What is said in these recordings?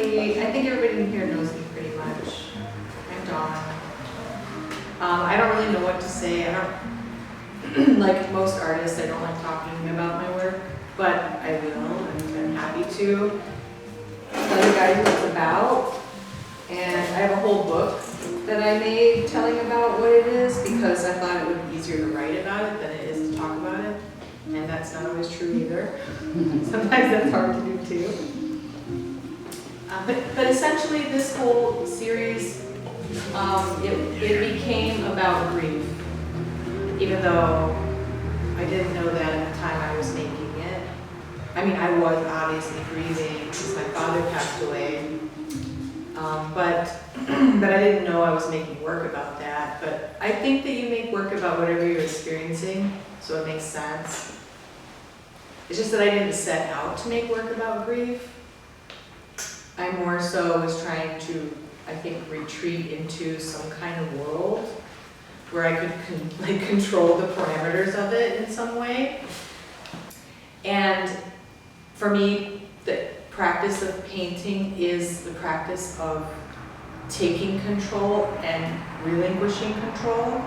me, I think everybody in here knows me pretty much. I'm Dawn. I don't really know what to say. I don't, like most artists, I don't like talking about my work, but I will, and I'm happy to. Tell you guys what it's about. And I have a whole book that I made telling about what it is because I thought it would be easier to write about it than it is to talk about it. And that's not always true either. Sometimes that's hard to do too. But essentially this whole series, it became about grief. Even though I didn't know that at the time I was making it. I mean, I was obviously grieving because my father passed away. But I didn't know I was making work about that. But I think that you make work about whatever you're experiencing, so it makes sense. It's just that I didn't set out to make work about grief. I more so was trying to, I think, retreat into some kind of world where I could control the parameters of it in some way. And for me, the practice of painting is the practice of taking control and relinquishing control.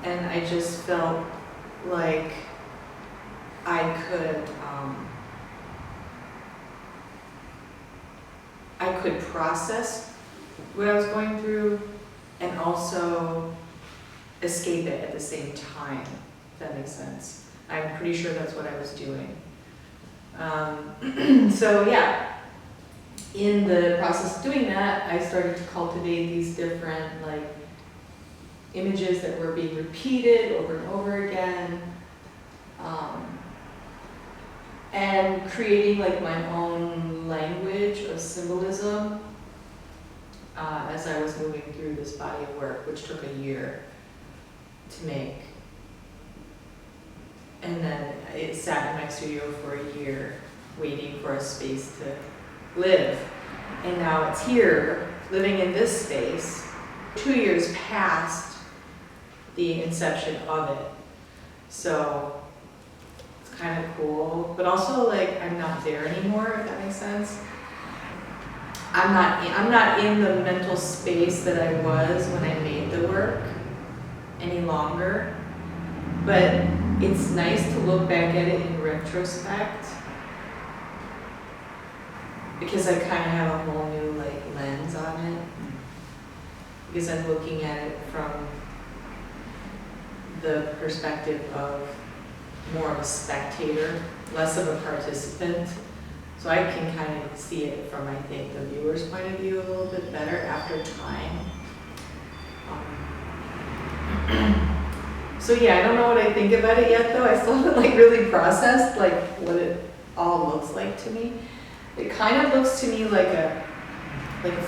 And I just felt like I could process what I was going through and also escape it at the same time, if that makes sense. I'm pretty sure that's what I was doing. So yeah, in the process of doing that, I started to cultivate these different images that were being repeated over and over again, and creating my own language of symbolism as I was moving through this body of work, which took a year to make. And then it sat in my studio for a year, waiting for a space to live. And now it's here, living in this space, 2 years past the inception of it. So it's kind of cool, but also I'm not there anymore, if that makes sense. I'm not in the mental space that I was when I made the work any longer, but it's nice to look back at it in retrospect because I kind of have a whole new lens on it because I'm looking at it from the perspective of more of a spectator, less of a participant. So I can kind of see it from, I think, the viewer's point of view a little bit better after time. So yeah, I don't know what I think about it yet though. I still haven't really processed what it all looks like to me. It kind of looks to me like a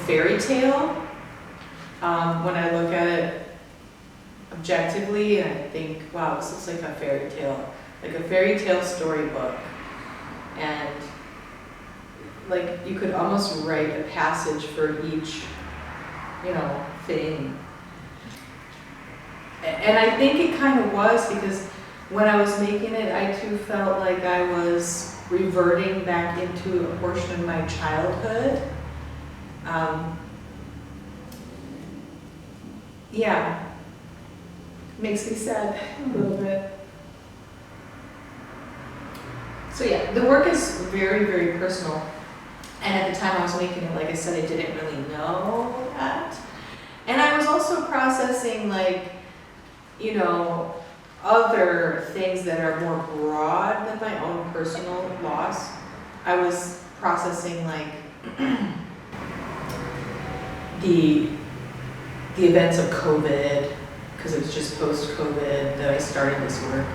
fairy tale when I look at it objectively, and I think, wow, this looks like a fairy tale storybook. And you could almost write a passage for each, thing. And I think it kind of was because when I was making it, I too felt like I was reverting back into a portion of my childhood. Yeah, makes me sad a little bit. So yeah, the work is very, very personal. And at the time I was making it, like I said, I didn't really know that. And I was also processing other things that are more broad than my own personal loss. I was processing the events of COVID, because it was just post-COVID that I started this work.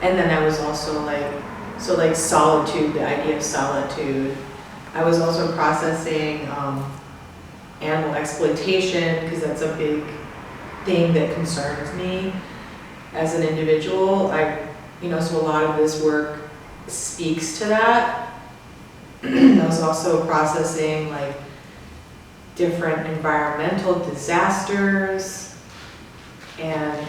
And then I was also solitude, the idea of solitude. I was also processing animal exploitation, because that's a big thing that concerns me as an individual. So a lot of this work speaks to that. I was also processing different environmental disasters and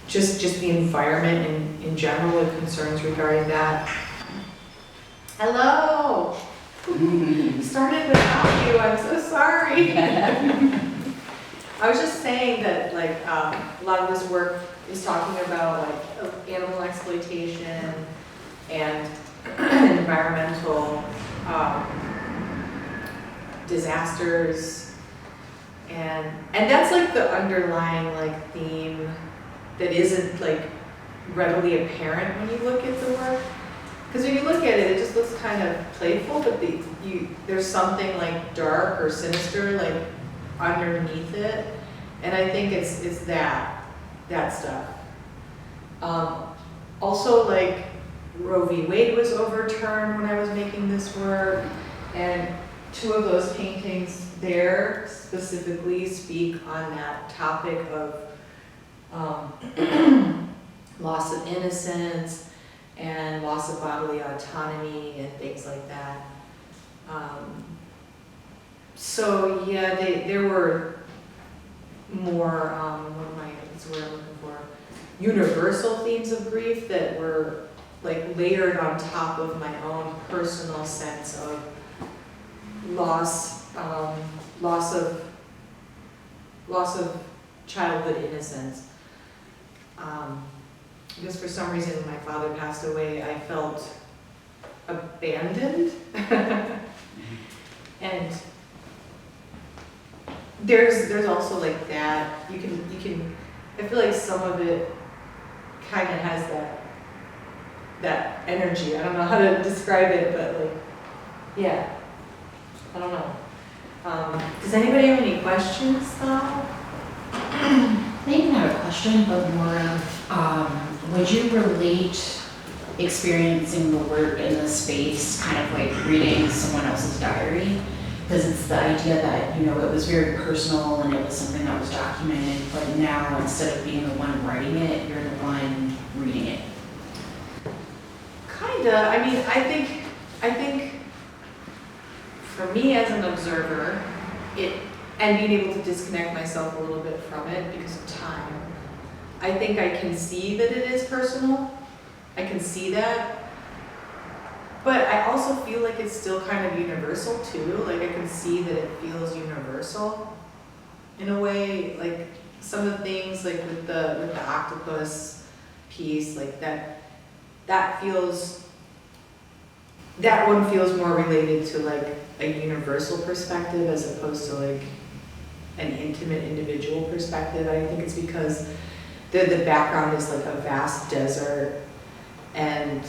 just the environment in general, with concerns regarding that. Hello. Started without you, I'm so sorry. I was just saying that like a lot of this work is talking about like animal exploitation and environmental disasters, and that's like the underlying like theme that isn't like readily apparent when you look at the work. Because when you look at it, it just looks kind of playful, but there's something like dark or sinister like underneath it, and I think it's that stuff. Also, like Roe v. Wade was overturned when I was making this work, and two of those paintings there specifically speak on that topic of loss of innocence and loss of bodily autonomy and things like that. So yeah, there were more, what's the word I'm looking for? Universal themes of grief that were like layered on top of my own personal sense of loss of childhood innocence. Because for some reason when my father passed away, I felt abandoned. And there's also like that, you can, I feel like some of it kind of has that energy. I don't know how to describe it, but like, yeah, I don't know. Does anybody have any questions though? Maybe not a question, but more of, would you relate experiencing the work in the space kind of like reading someone else's diary? Because it's the idea that, you know, it was very personal and it was something that was documented, but now instead of being the one writing it, you're the one reading it. Kinda. I mean, I think for me as an observer, and being able to disconnect myself a little bit from it because of time, I think I can see that it is personal. I can see that. But I also feel like it's still kind of universal too. Like I can see that it feels universal in a way. Like some of the things like with the octopus piece, like that one feels more related to like a universal perspective as opposed to like an intimate individual perspective. I think it's because the background is like a vast desert, and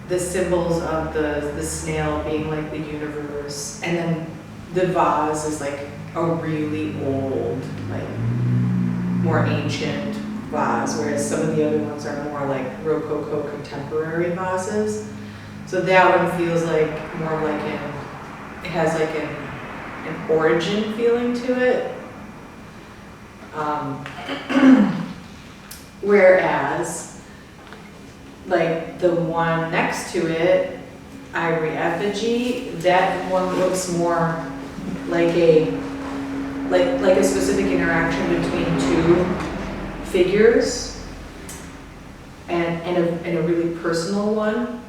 the symbols of the snail being like the universe, and then the vase is like a really old, like more ancient vase, whereas some of the other ones are more like Rococo contemporary vases. So that one feels like more like it has like an origin feeling to it. Whereas like the one next to it, Ivory Effigy, that one looks more like a specific interaction between two figures, and a really personal one,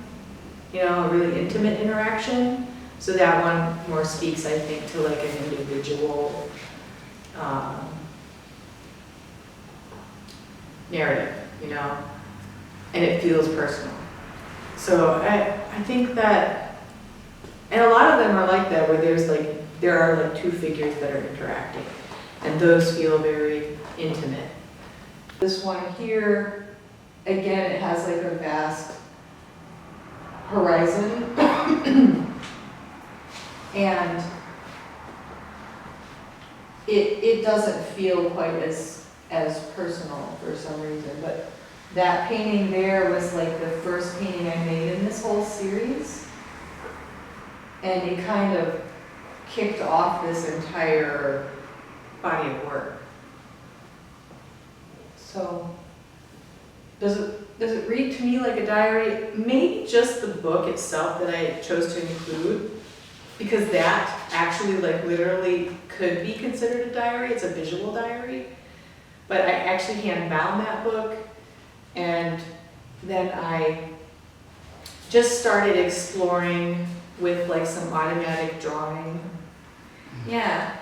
you know, a really intimate interaction. So that one more speaks, I think, to like an individual narrative, you know, and it feels personal. So I think that, and a lot of them are like that, where there are like two figures that are interacting, and those feel very intimate. This one here, again, it has like a vast horizon, and it doesn't feel quite as personal for some reason, but that painting there was like the first painting I made in this whole series, and it kind of kicked off this entire body of work. So does it read to me like a diary? Maybe just the book itself that I chose to include, because that actually like literally could be considered a diary. It's a visual diary. But I actually hand bound that book, and then I just started exploring with like some automatic drawing. Yeah,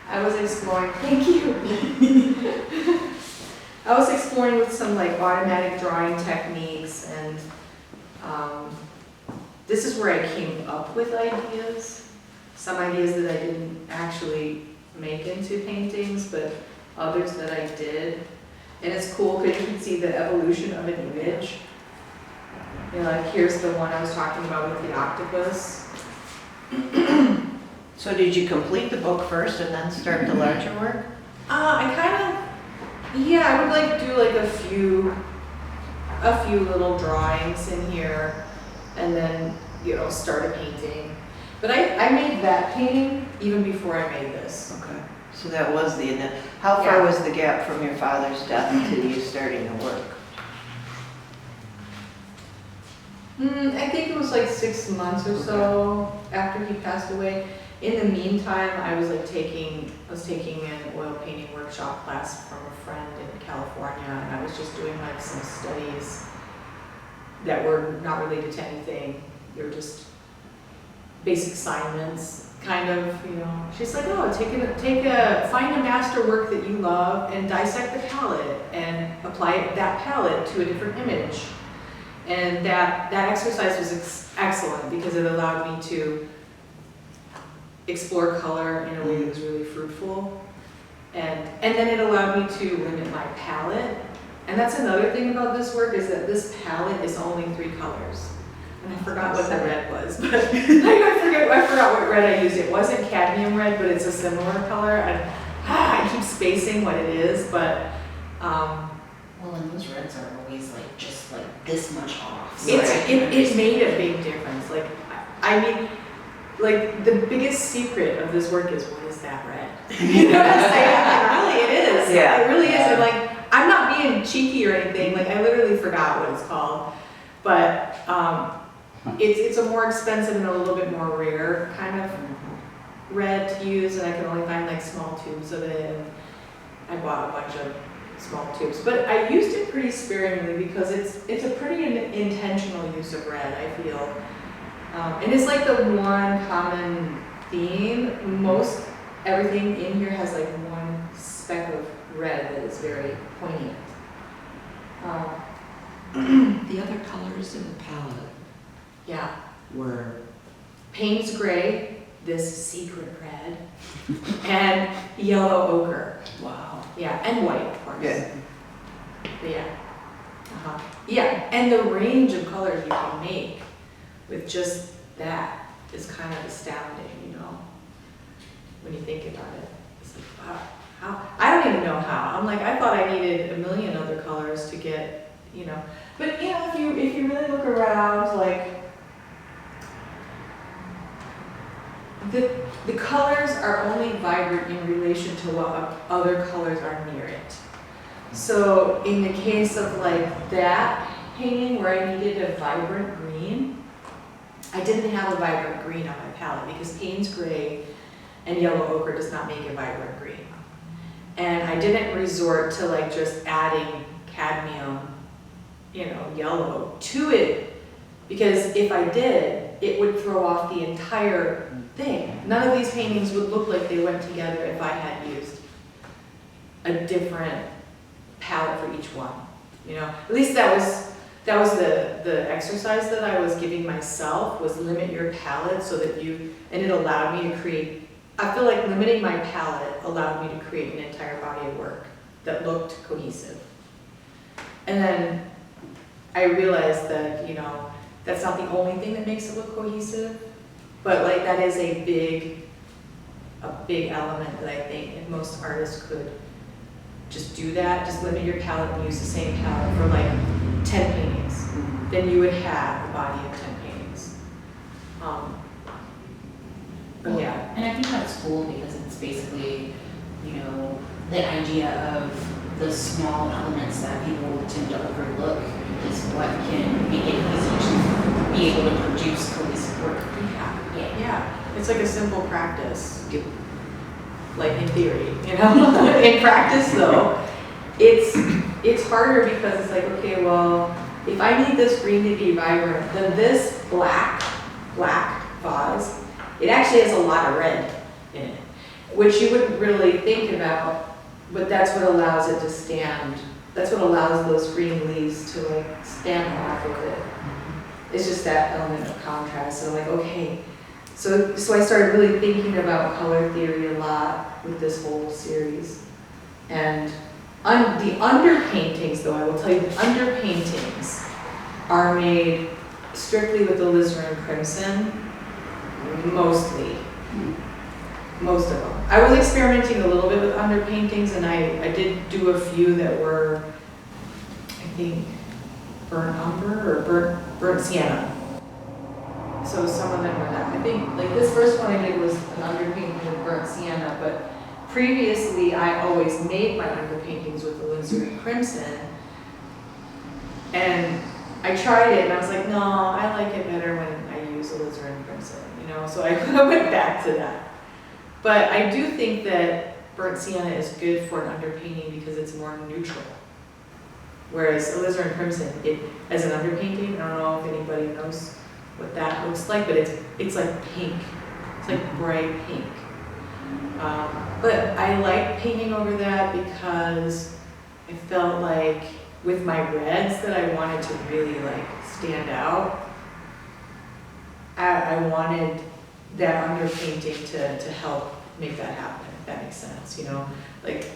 I was exploring, thank you. I was exploring with some like automatic drawing techniques, and this is where I came up with ideas. Some ideas that I didn't actually make into paintings, but others that I did. And it's cool because you can see the evolution of an image. You know, like here's the one I was talking about with the octopus. So did you complete the book first and then start the larger work? I would like do like a few little drawings in here, and then, you know, start a painting. But I made that painting even before I made this. Okay. So that was the, how far was the gap from your father's death to you starting the work? I think it was like 6 months or so after he passed away. In the meantime, I was taking an oil painting workshop class from a friend in California, and I was just doing like some studies that were not related to anything. They were just basic assignments, kind of, you know. She's like, oh, find a master work that you love and dissect the palette and apply that palette to a different image. And that exercise was excellent because it allowed me to explore color in a way that was really fruitful. And then it allowed me to limit my palette. And that's another thing about this work, is that this palette is only 3 colors. And I forgot what the red was, but I forgot what red I used. It wasn't cadmium red, but it's a similar color. And I keep spacing what it is, but Well, and those reds are always like just like this much off. So it made a big difference. Like, I mean, like the biggest secret of this work is, what is that red? You know what I'm saying? Like, really, it is. Yeah. It really is. And like, I'm not being cheeky or anything. Like, I literally forgot what it's called. But it's a more expensive and a little bit more rare kind of red to use, and I can only find like small tubes of it. And I bought a bunch of small tubes, but I used it pretty sparingly because it's a pretty intentional use of red, I feel. And it's like the one common theme. Most everything in here has like one speck of red that is very poignant. The other colors in the palette Yeah. were Payne's gray, this secret red, and yellow ochre. wow. Yeah, and white, of course. Yeah. But yeah. Yeah, and the range of colors you can make with just that is kind of astounding, you know, when you think about it. It's like, wow, how? I don't even know how. I'm like, I thought I needed a million other colors to get, you know. But, you know, if you really look around, like, the colors are only vibrant in relation to what other colors are near it. So in the case of like that painting where I needed a vibrant green, I didn't have a vibrant green on my palette because Payne's gray and yellow ochre does not make a vibrant green. And I didn't resort to like just adding cadmium, you know, yellow to it, because if I did, it would throw off the entire thing. None of these paintings would look like they went together if I had used a different palette for each one. You know, at least that was the exercise that I was giving myself, was limit your palette so that and it allowed me to create. I feel like limiting my palette allowed me to create an entire body of work that looked cohesive. And then I realized that, you know, that's not the only thing that makes it look cohesive, but like that is a big element that I think if most artists could just do that, just limit your palette and use the same palette for like 10 paintings, then you would have a body of 10 paintings. But yeah. And I think that's cool because it's basically, you know, the idea of the small elements that people tend to overlook is what can make it easy to be able to produce cohesive work. Yeah. It's like a simple practice. Like in theory, you know? In practice though, it's harder because it's like, okay, well, if I need this green to be vibrant, then this black vase, it actually has a lot of red in it, which you wouldn't really think about, but that's what allows it to stand. That's what allows those green leaves to like stand off of it. It's just that element of contrast. So I'm like, okay. So I started really thinking about color theory a lot with this whole series. And the underpaintings, though, I will tell you, the underpaintings are made strictly with alizarin crimson, mostly. Most of them. I was experimenting a little bit with underpaintings, and I did do a few that were, I think, burnt umber or burnt sienna. So some of them were that. I think, like this first one I did was an underpainting with burnt sienna, but previously I always made my underpaintings with alizarin crimson. And I tried it and I was like, no, I like it better when I use alizarin crimson, you know? So I went back to that. But I do think that burnt sienna is good for an underpainting because it's more neutral. Whereas alizarin crimson, as an underpainting, I don't know if anybody knows what that looks like, but it's like pink. It's like bright pink. But I like painting over that because I felt like with my reds that I wanted to really like stand out, I wanted that underpainting to help make that happen, if that makes sense, you know? Like,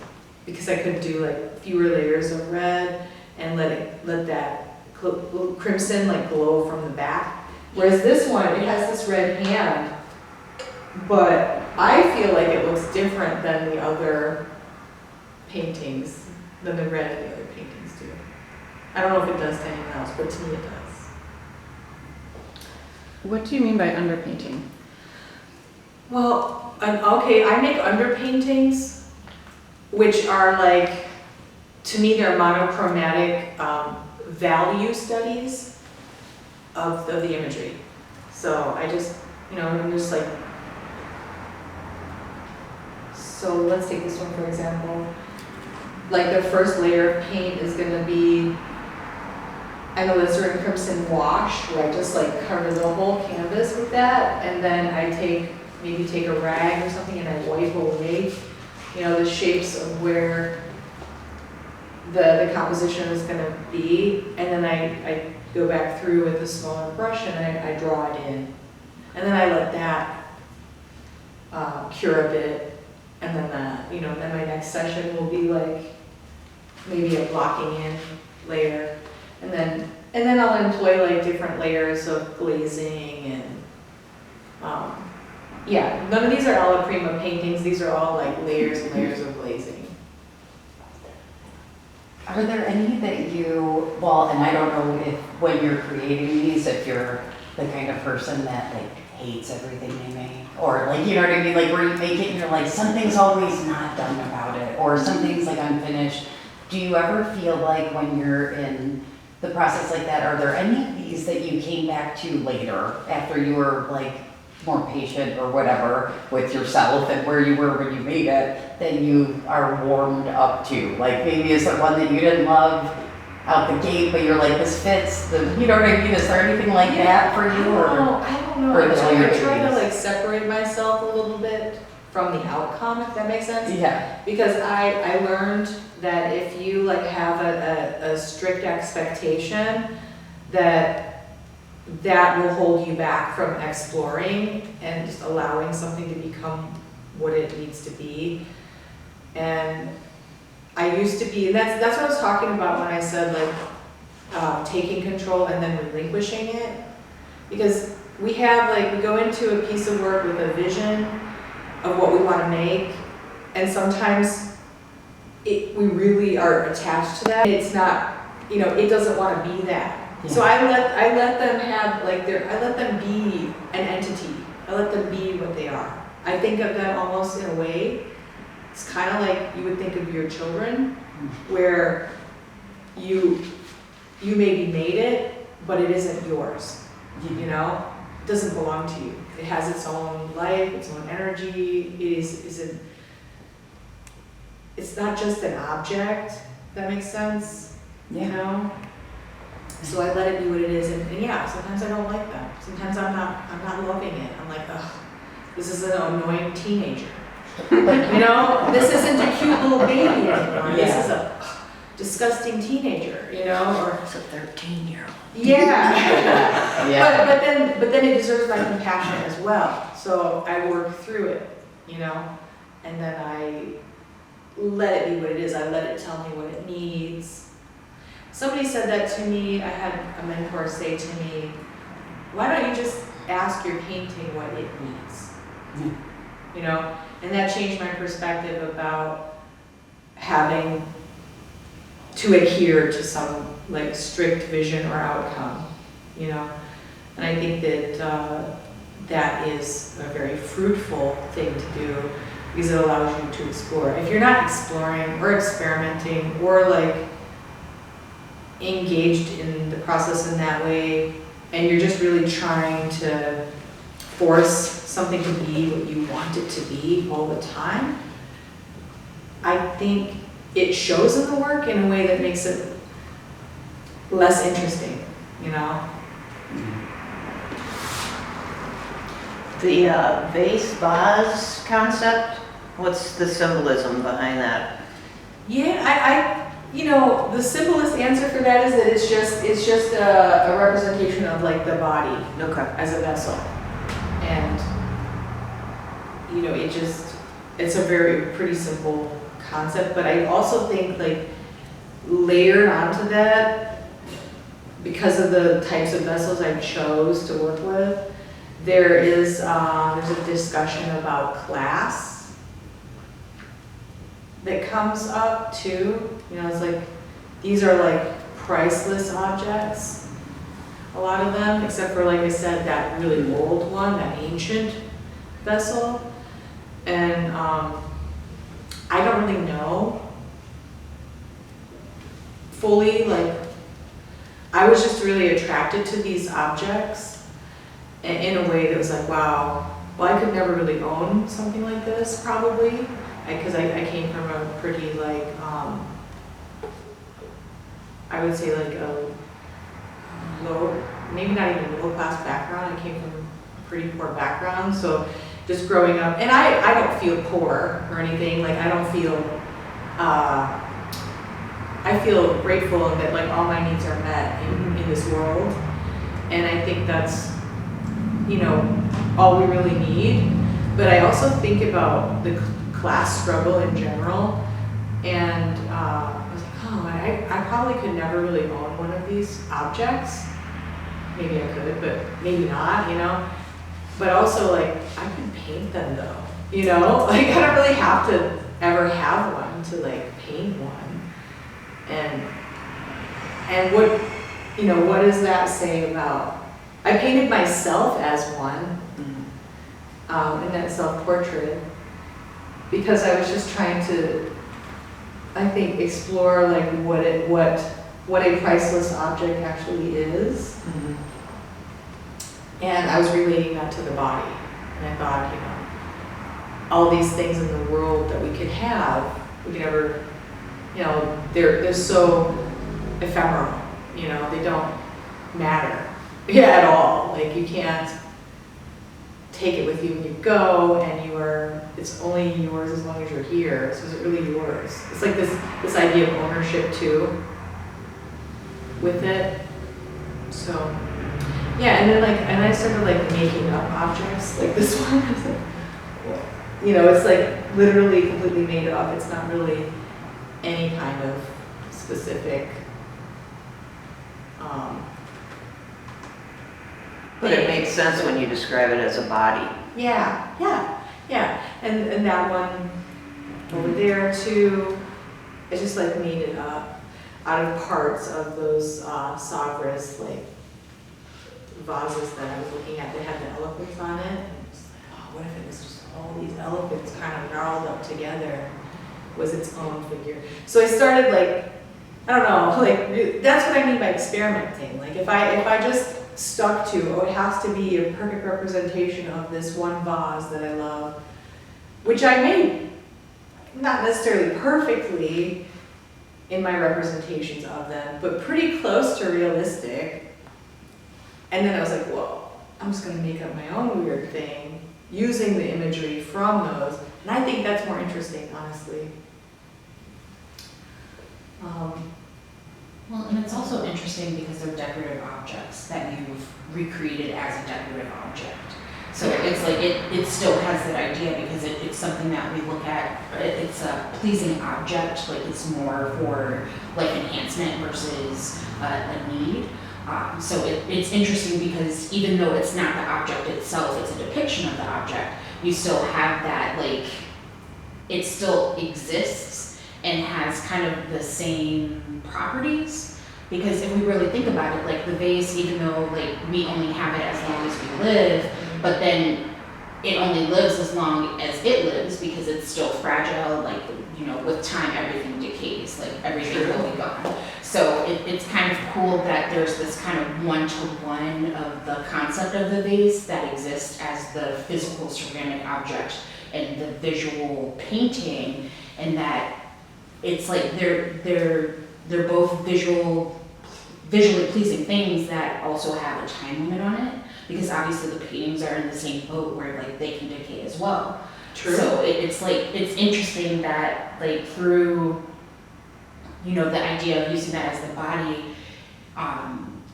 because I could do like fewer layers of red and let that crimson like glow from the back. Whereas this one, it has this red hand, but I feel like it looks different than the other paintings, than the red the other paintings do. I don't know if it does to anyone else, but to me it does. What do you mean by underpainting? Well, okay, I make underpaintings, which are like, to me they're monochromatic value studies of the imagery. So I just, you know, I'm just like, so let's take this one for example. Like the first layer of paint is gonna be an alizarin crimson wash, where I just like cover the whole canvas with that, and then I maybe take a rag or something and I wipe away, you know, the shapes of where the composition is gonna be, and then I go back through with a smaller brush and I draw it in. And then I let that cure a bit, and then then my next session will be like maybe a blocking in layer. And then I'll employ like different layers of glazing and yeah, none of these are alla prima paintings, these are all like layers and layers of glazing. Are there any that you, well, and I don't know if when you're creating these, if you're the kind of person that like hates everything they make, or like, you know what I mean, like where you make it and you're like, something's always not done about it, or something's like unfinished. Do you ever feel like when you're in the process like that, are there any of these that you came back to later after you were like more patient or whatever with yourself and where you were when you made it, that you are warmed up to? Like maybe is there one that you didn't love out the gate, but you're like, this fits the, you know what I mean? Is there anything like that for you? I don't know. Or I the try layer to like separate myself a little bit from the outcome, if that makes sense. Yeah. Because I learned that if you like have a strict expectation, that will hold you back from exploring and just allowing something to become what it needs to be. And I used to be, and that's what I was talking about when I said like taking control and then relinquishing it. Because we go into a piece of work with a vision of what we want to make, and sometimes we really are attached to that. It's not, it doesn't want to be that. Yeah. So I let them have I let them be an entity. I let them be what they are. I think of them almost in a way, it's kind of like you would think of your children, where you maybe made it, but it isn't yours, It doesn't belong to you. It has its own life, its own energy. It's not just an object, if that makes sense, So I let it be what it is, and yeah, sometimes I don't like them. Sometimes I'm not loving it. I'm like, ugh, this is an annoying teenager. You know, this isn't a cute little baby anymore. This is a disgusting teenager, you know, or It's a 13-year-old. yeah. Yeah. But then it deserves my compassion as well. So I work through it, you know, and then I let it be what it is. I let it tell me what it needs. Somebody said that to me. I had a mentor say to me, why don't you just ask your painting what it needs? You know, and that changed my perspective about having to adhere to some like strict vision or outcome, you know. And I think that that is a very fruitful thing to do because it allows you to explore. If you're not exploring or experimenting or like engaged in the process in that way, and you're just really trying to force something to be what you want it to be all the time, I think it shows in the work in a way that makes it less interesting, you know? The vase concept, what's the symbolism behind that? Yeah, you know, the simplest answer for that is that it's just a representation of like the body Okay. as a vessel. And, you know, it's a pretty simple concept, but I also think like layered onto that, because of the types of vessels I chose to work with, there's a discussion about class that comes up too. You know, it's like, these are like priceless objects, a lot of them, except for, like I said, that really old one, that ancient vessel. And I don't really know fully, like, I was just really attracted to these objects in a way that was like, wow, well, I could never really own something like this, probably, because I came from a pretty, like, I would say like a low, maybe not even middle class background. I came from a pretty poor background, so just growing up, and I don't feel poor or anything, like I don't feel, I feel grateful that like all my needs are met in this world, and I think that's, you know, all we really need. But I also think about the class struggle in general, and I was like, oh, I probably could never really own one of these objects. Maybe I could, but maybe not, you know. But also, like, I can paint them though, you know? Like, I don't really have to ever have one to, like, paint one. And what, you know, what does that say about, I painted myself as one in that self-portrait because I was just trying to, I think, explore, like, what a priceless object actually is. Mm-hmm. And I was relating that to the body. And I thought, you know, all these things in the world that we could have, we could never, you know, they're so ephemeral, you know, they don't matter at all. Like, you can't take it with you when you go, and it's only yours as long as you're here. So is it really yours? It's like this idea of ownership too with it. So yeah, and then and I started like making up objects, like this one. I was like, well, you know, it's like literally completely made up. It's not really any kind of specific. But it makes sense when you describe it as a body. Yeah. And that one over there too, I just like made it up out of parts of those Sagres like vases that I was looking at. They had the elephants on it. And I was like, oh, what if it was just all these elephants kind of gnarled up together, was its own figure. So I started like, I don't know, like that's what I mean by experimenting. Like if I just stuck to, oh, it has to be a perfect representation of this one vase that I love, which I made not necessarily perfectly, in my representations of them, but pretty close to realistic. And then I was like, whoa, I'm just gonna make up my own weird thing using the imagery from those. And I think that's more interesting, honestly. Well, and it's also interesting because they're decorative objects that you've recreated as a decorative object. So it's like, it still has that idea because it's something that we look at, it's a pleasing object, like it's more for like enhancement versus a need. So it's interesting because even though it's not the object itself, it's a depiction of the object, you still have that, like, it still exists and has kind of the same properties. Because if we really think about it, like the vase, even though like we only have it as long as we live, but then it only lives as long as it lives because it's still fragile, like, you know, with time everything decays, like everything will be gone. So it's kind of cool that there's this kind of one-to-one of the concept of the vase that exists as the physical ceramic object and the visual painting, and that it's like they're both visually pleasing things that also have a time limit on it, because obviously the paintings are in the same boat where like they can decay as well. True. So it's like, it's interesting that like through, you know, the idea of using that as the body,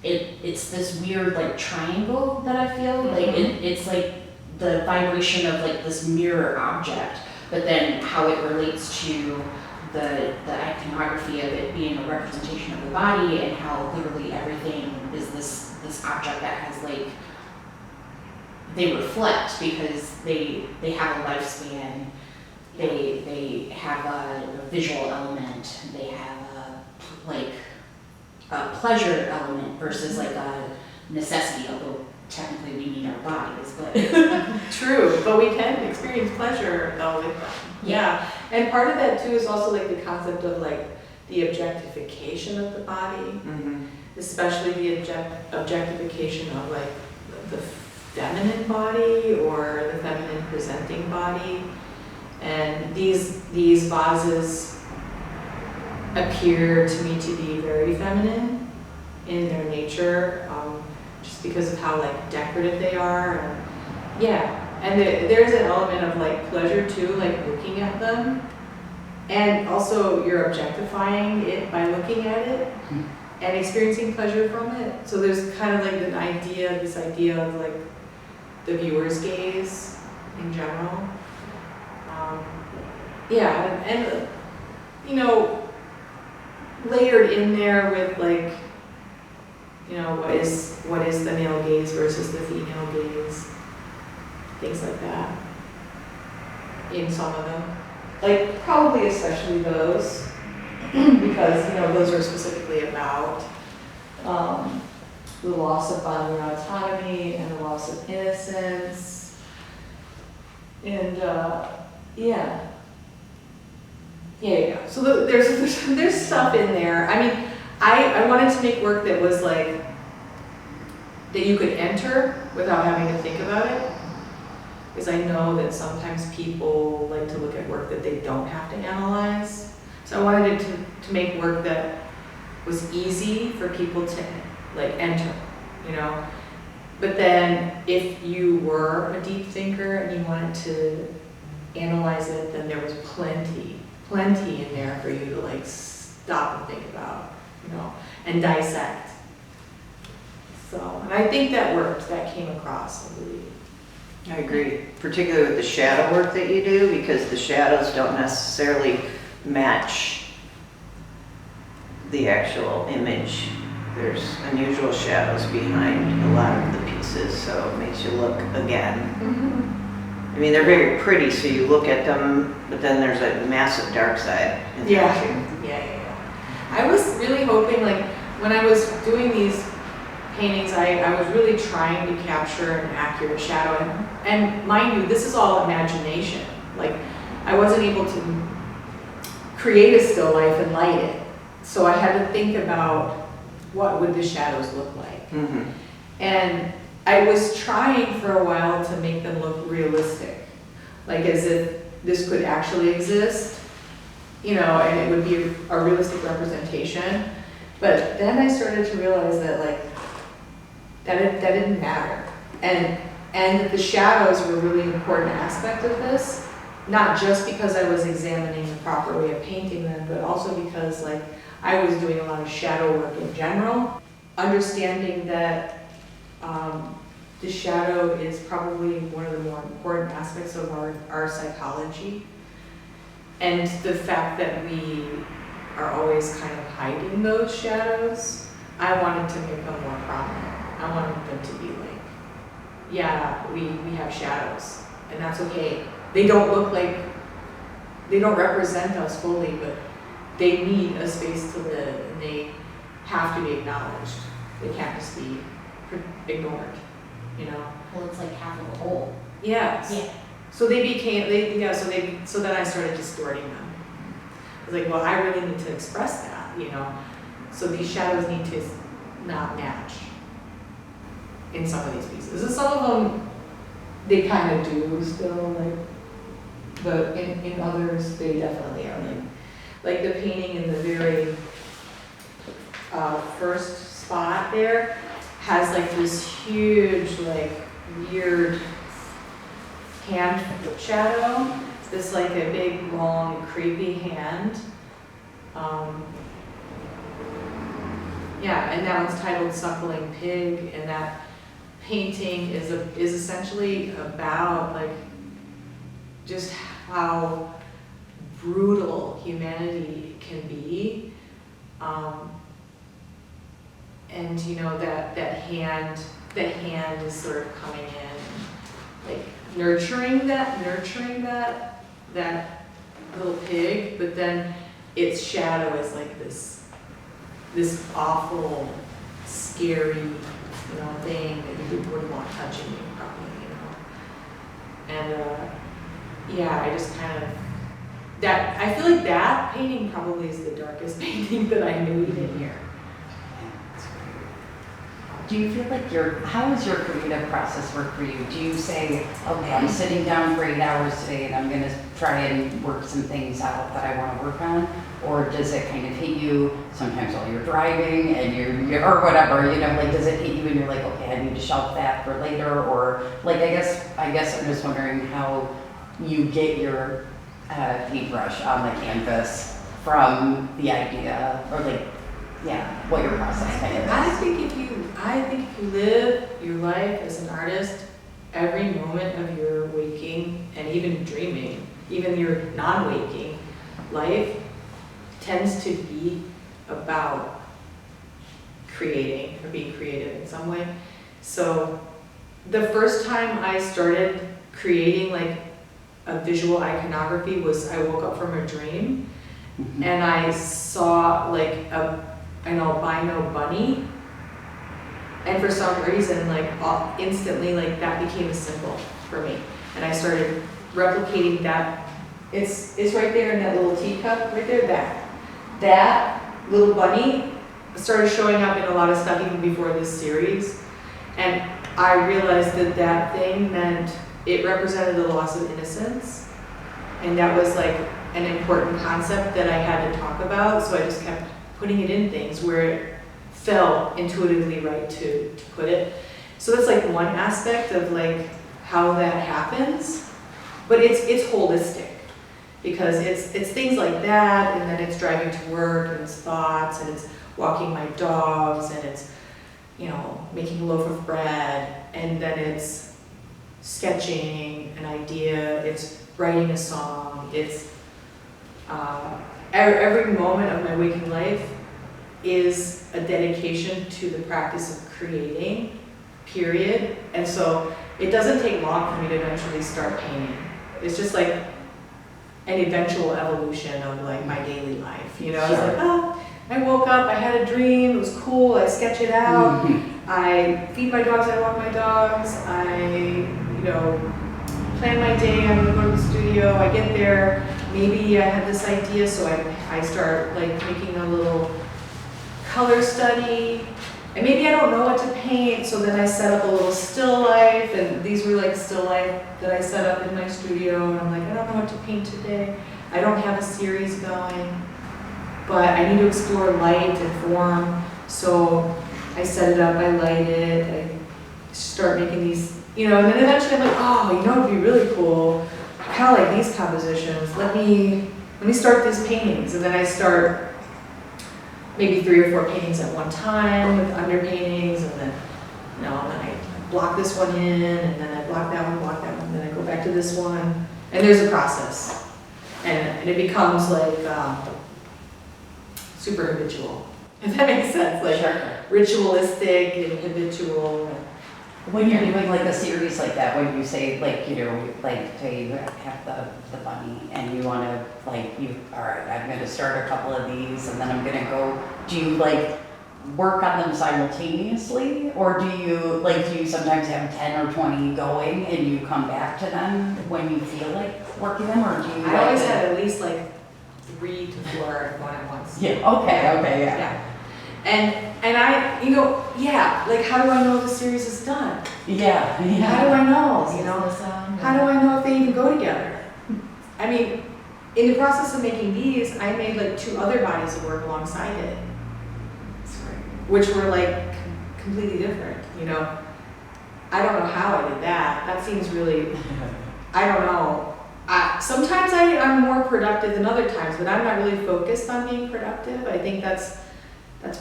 it's this weird like triangle that I feel, like it's like the vibration of like this mirror object, but then how it relates to the iconography of it being a representation of the body, and how literally everything is this object that has like, they reflect because they have a lifespan, they have a visual element, they have a pleasure element versus like a necessity, although technically we need our bodies, but True, but we can experience pleasure though with them. Yeah, and part of that too is also like the concept of like the objectification of the body, especially the objectification of like the feminine body or the feminine presenting body. And these vases appear to me to be very feminine in their nature, just because of how like decorative they are. And, yeah, and there's an element of like pleasure too, like looking at them, and also you're objectifying it by looking at it and experiencing pleasure from it. So there's kind of like this idea of like the viewer's gaze in general. Yeah, and you know, layered in there with like, you know, what is the male gaze versus the female gaze, things like that in some of them, like probably especially those because, you know, those are specifically about the loss of bodily autonomy and the loss of innocence, and yeah. So there's stuff in there. I mean, I wanted to make work that was like, that you could enter without having to think about it. Because I know that sometimes people like to look at work that they don't have to analyze. So I wanted it to make work that was easy for people to like enter, you know. But then if you were a deep thinker and you wanted to analyze it, then there was plenty in there for you to like stop and think about, you know, and dissect. So, and I think that worked, that came across, I believe. I agree, particularly with the shadow work that you do, because the shadows don't necessarily match the actual image. There's unusual shadows behind a lot of the pieces, so it makes you look again. I mean, they're very pretty, so you look at them, but then there's a massive dark side. Yeah. I was really hoping, like, when I was doing these paintings, I was really trying to capture an accurate shadow. And mind you, this is all imagination. Like, I wasn't able to create a still life and light it. So I had to think about what would the shadows look like. And I was trying for a while to make them look realistic, like as if this could actually exist. you know, and it would be a realistic representation. But then I started to realize that like, that didn't matter. And that the shadows were a really important aspect of this, not just because I was examining the proper way of painting them, but also because like I was doing a lot of shadow work in general, understanding that the shadow is probably one of the more important aspects of our psychology. And the fact that we are always kind of hiding those shadows, I wanted to make them more prominent. I wanted them to be like, yeah, we have shadows, and that's okay. They don't look like, they don't represent us fully, but they need a space to live, and they have to be acknowledged. They can't just be ignored, you know? Well, it's like half of a whole. Yes. Yeah. So they became, so then I started distorting them. I was like, well, I really need to express that, you know? So these shadows need to not match in some of these pieces. And some of them, they kind of do still, like, but in others, they definitely are. Like the painting in the very first spot there has like this huge, like, weird hand shadow. This like a big, long, creepy hand. Yeah, and that one's titled Suckling Pig, and that painting is essentially about like just how brutal humanity can be. And you know, that hand is sort of coming in, like nurturing that little pig, but then its shadow is like this awful, scary, you know, thing that you wouldn't want touching you probably, you know. And yeah, I just kind of, I feel like that painting probably is the darkest painting that I made in here. Do you feel like how does your creative process work for you? Do you say, okay, I'm sitting down for 8 hours today and I'm gonna try and work some things out that I wanna work on? Or does it kind of hit you sometimes while you're driving and or whatever, you know, like does it hit you and you're like, okay, I need to shelf that for later? Or like, I guess I'm just wondering how you get your paintbrush on the canvas from the idea, or like, yeah, what your process kind of is. I think if you live your life as an artist, every moment of your waking and even dreaming, even your non-waking life tends to be about creating or being creative in some way. So the first time I started creating like a visual iconography was I woke up from a dream and I saw like an albino bunny, and for some reason like instantly like that became a symbol for me, and I started replicating that. It's right there in that little teacup right there. That little bunny started showing up in a lot of stuff even before this series, and I realized that thing meant it represented the loss of innocence, and that was like an important concept that I had to talk about. So I just kept putting it in things where it felt intuitively right to put it. So that's like one aspect of like how that happens, but it's holistic, because it's things like that, and then it's driving to work, and it's thoughts, and it's walking my dogs, and it's, you know, making a loaf of bread, and then it's sketching an idea, it's writing a song, it's every moment of my waking life is a dedication to the practice of creating, period. And so it doesn't take long for me to eventually start painting. It's just like an eventual evolution of like my daily life, you know? It's like, oh, I woke up, I had a dream, it was cool, I sketch it out, I feed my dogs, I walk my dogs, I, you know, plan my day, I'm gonna go to the studio, I get there, maybe I had this idea, so I start like making a little color study, and maybe I don't know what to paint, so then I set up a little still life, and these were like still life that I set up in my studio, and I'm like, I don't know what to paint today. I don't have a series going, but I need to explore light and form, so I set it up, I light it, I start making these, and then eventually I'm like, oh, it'd be really cool. I kind of like these compositions. Let me start these paintings, and then I start maybe 3 or 4 paintings at one time with underpaintings, and then, and then I block this one in, and then I block that one, and then I go back to this one, and there's a process, and it becomes like super habitual, if that makes sense, like Sure. ritualistic and habitual. When you're doing like a series like that, when you say like, like say you have the bunny and you want to all right, I'm going to start a couple of these and then I'm going to go, do you like work on them simultaneously? Or do you sometimes have 10 or 20 going and you come back to them when you feel like working them? Or do you I always have at least like 3 to 4 going at once. Yeah, okay, yeah. Yeah. And I, like how do I know the series is done? Yeah. How do I know, How How do I know if they even go together? I mean, in the process of making these, I made like 2 other bodies of work alongside it, which were like completely different, I don't know how I did that. That seems really, I don't know. Sometimes I'm more productive than other times, but I'm not really focused on being productive. I think that's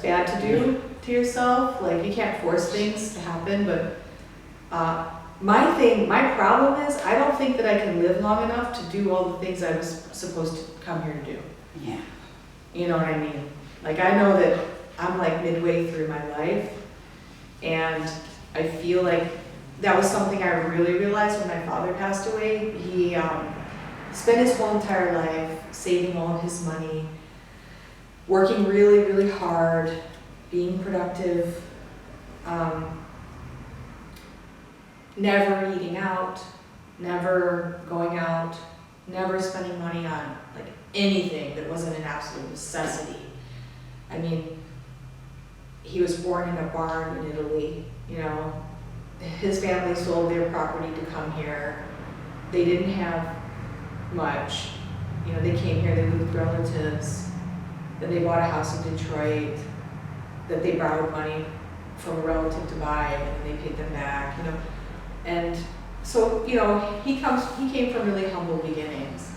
bad to do to yourself. Like, you can't force things to happen, but my problem is I don't think that I can live long enough to do all the things I was supposed to come here to do. Yeah. You know what I mean? Like, I know that I'm like midway through my life, and I feel like that was something I really realized when my father passed away. He spent his whole entire life saving all of his money, working really, really hard, being productive, never eating out, never going out, never spending money on like anything that wasn't an absolute necessity. I mean, he was born in a barn in Italy, His family sold their property to come here. They didn't have much. They came here, they lived with relatives. Then they bought a house in Detroit that they borrowed money from a relative to buy, and then they paid them back, And so, he came from really humble beginnings,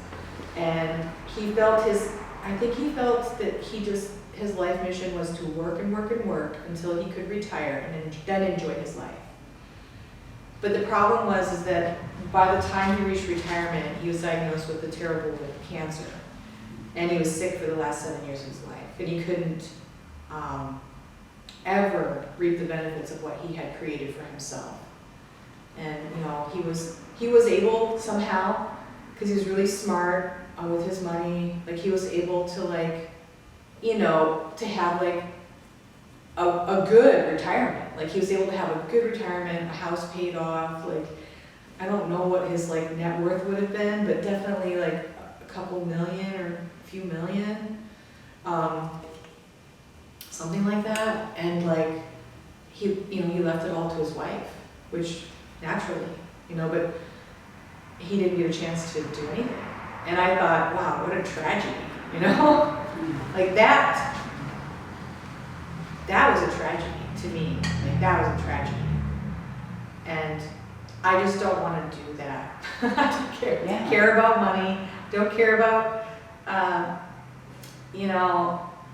and I think he felt that his life mission was to work and work and work until he could retire and then enjoy his life. But the problem is that by the time he reached retirement, he was diagnosed with a terrible cancer. And he was sick for the last 7 years of his life. And he couldn't ever reap the benefits of what he had created for himself. And, he was able somehow, because he was really smart with his money, like he was able to to have a good retirement. Like, he was able to have a good retirement, a house paid off. Like, I don't know what his net worth would have been, but definitely a couple million or a few million, something like that. And he left it all to his wife, which naturally, but he didn't get a chance to do anything. And I thought, wow, what a tragedy, like that was a tragedy to me. Like, that was a tragedy. And I just don't want to do that. I don't care about money, don't care about,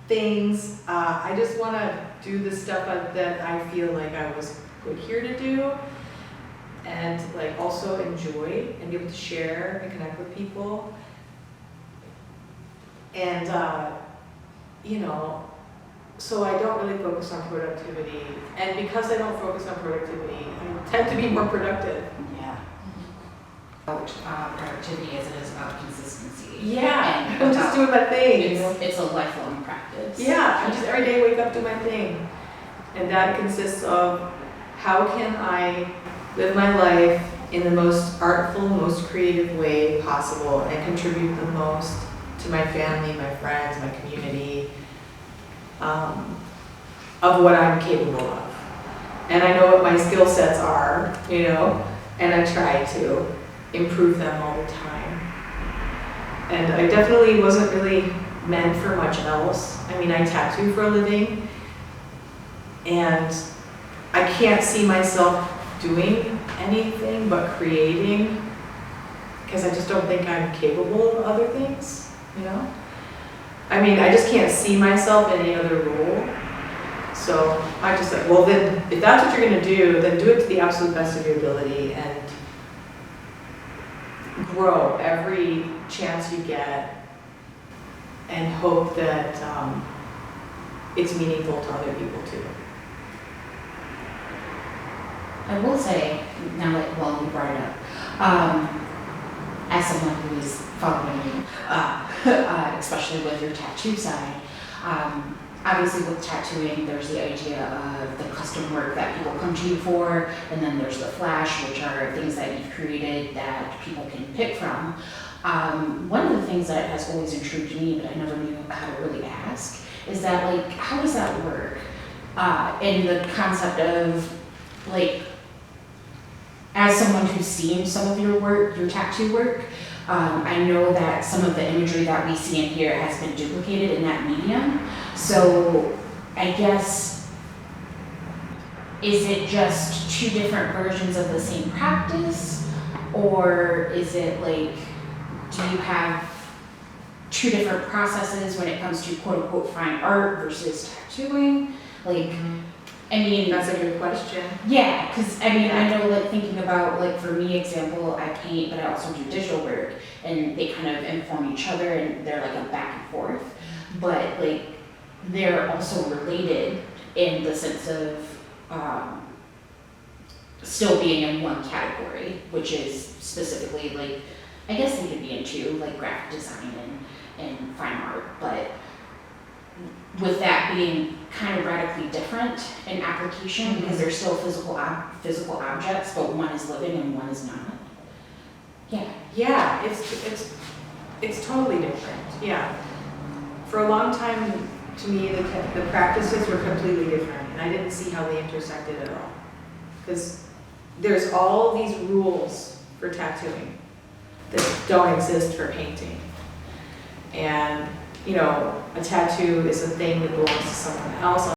things. I just want to do the stuff that I feel like I was put here to do, and also enjoy and be able to share and connect with people. And, so I don't really focus on productivity. And because I don't focus on productivity, I tend to be more productive. Yeah. About productivity as it is about consistency. Yeah, And I'm just doing my thing. It's a lifelong practice. Yeah, I just every day wake up, do my thing. And that consists of how can I live my life in the most artful, most creative way possible and contribute the most to my family, my friends, my community. of what I'm capable of. And I know what my skill sets are, you know, and I try to improve them all the time. And I definitely wasn't really meant for much else. I mean, I tattoo for a living, and I can't see myself doing anything but creating, because I just don't think I'm capable of other things, you know? I mean, I just can't see myself in any other role. So I just like, well then, if that's what you're gonna do, then do it to the absolute best of your ability and grow every chance you get and hope that it's meaningful to other people too. I will say, now that, well, you brought it up, as someone who is following you, especially with your tattoo side, obviously with tattooing, there's the idea of the custom work that people come to you for, and then there's the flash, which are things that you've created that people can pick from. One of the things that has always intrigued me, but I never knew how to really ask, is that, like, how does that work? In the concept of, like, as someone who's seen some of your work, your tattoo work, I know that some of the imagery that we see in here has been duplicated in that medium. So I guess, is it just two different versions of the same practice? Or is it like, do you have two different processes when it comes to quote unquote fine art versus tattooing? Like, I mean, That's a good question. yeah, because I mean, I know, like, thinking about, like, for me, example, I paint, but I also do digital work, and they kind of inform each other, and they're like a back and forth. But, like, they're also related in the sense of still being in one category, which is specifically, like, I guess they could be in two, like graphic design and fine art, but with that being kind of radically different in application, because they're still physical objects, but one is living and one is not. Yeah. Yeah, it's totally different, yeah. For a long time, to me, the practices were completely different, and I didn't see how they intersected at all. Because there's all these rules for tattooing that don't exist for painting. And, you know, a tattoo is a thing that belongs to someone else